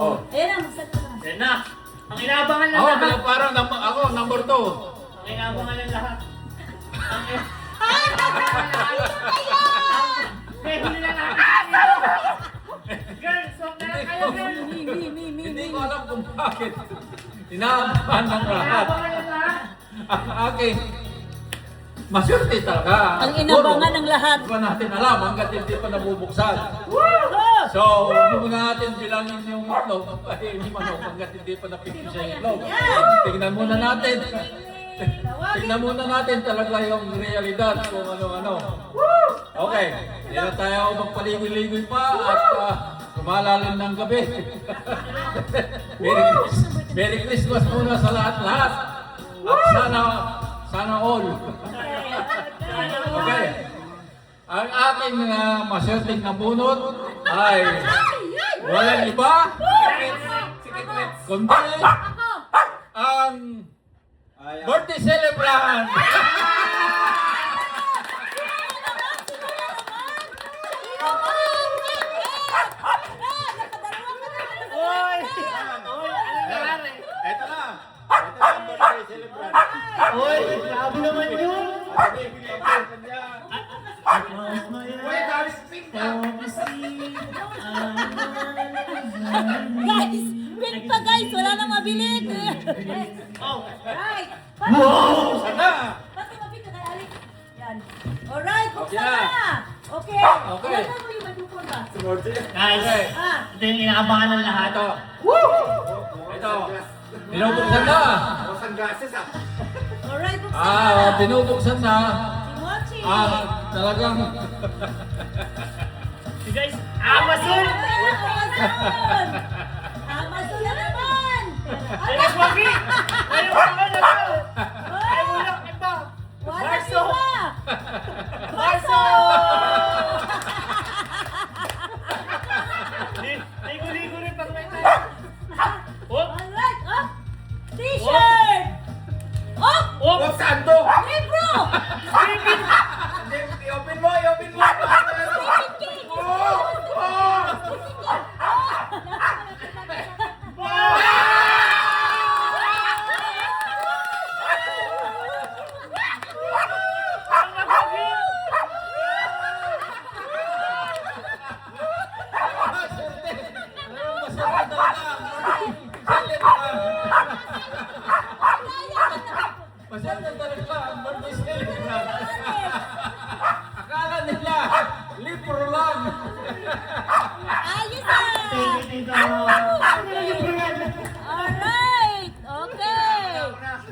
Oh. Ayan na, magsalita na. Yan na. Ang inaabangan ng Ako, lahat. parang ako, number 2. Ang inaabangan ng lahat. May huli na natin. Girls, huwag na lang kayo, girls. Hindi ko alam kung bakit. Inaabangan ng lahat. Inaabangan ng lahat. Ang aking maswerte talaga. Ang inabangan ng lahat. Hindi pa natin alam hanggat hindi pa nabubuksan. So, huwag muna natin bilangin yung itlog. Ay, yung manok hanggat hindi pa napipisa yung itlog. Tingnan muna natin. Tingnan muna natin talaga yung realidad kung ano-ano. Okay, hindi na tayo magpaligoy-ligoy pa at kumalalim ng gabi. Merry Christmas muna sa lahat-lahat. At sana all. Okay. Ang aking maswerteng na bunot ay walang iba kundi ang birthday celebrant. Oy! Oy, anong nangyari? Ito na. Ito na ang birthday celebrant. Oy, grabe naman yun. Wait, I'll speak now. Guys, wait pa guys, wala nang mabilit. Oh. Right. Wow! Sana! Pati mabit ka kay Ali. Yan. Alright, buksan Okay na. na. Okay. Okay. Wala mo yung madukon ba? Guys, Okay. ito yung inaabangan ng lahat. Ito. Ito. Binubuksan na. Alright, buksan na. Binubuksan na. Mochi. Talagang Si guys, Amazon! Amazon na naman. Ay, wagi! Ay, wagi na to! Ay, wala ito! Wala Marso! iba. Marso! Ligo-ligo rin pag may tayo. Oh! Alright, oh. T-shirt. Oh, Oh! buksan to! libro. I-open mo! I-open mo! Ang wagi! Masaya talaga ang birthday celebrant. Akala nila, libro lang. Ayos ah. Thank you, Tito.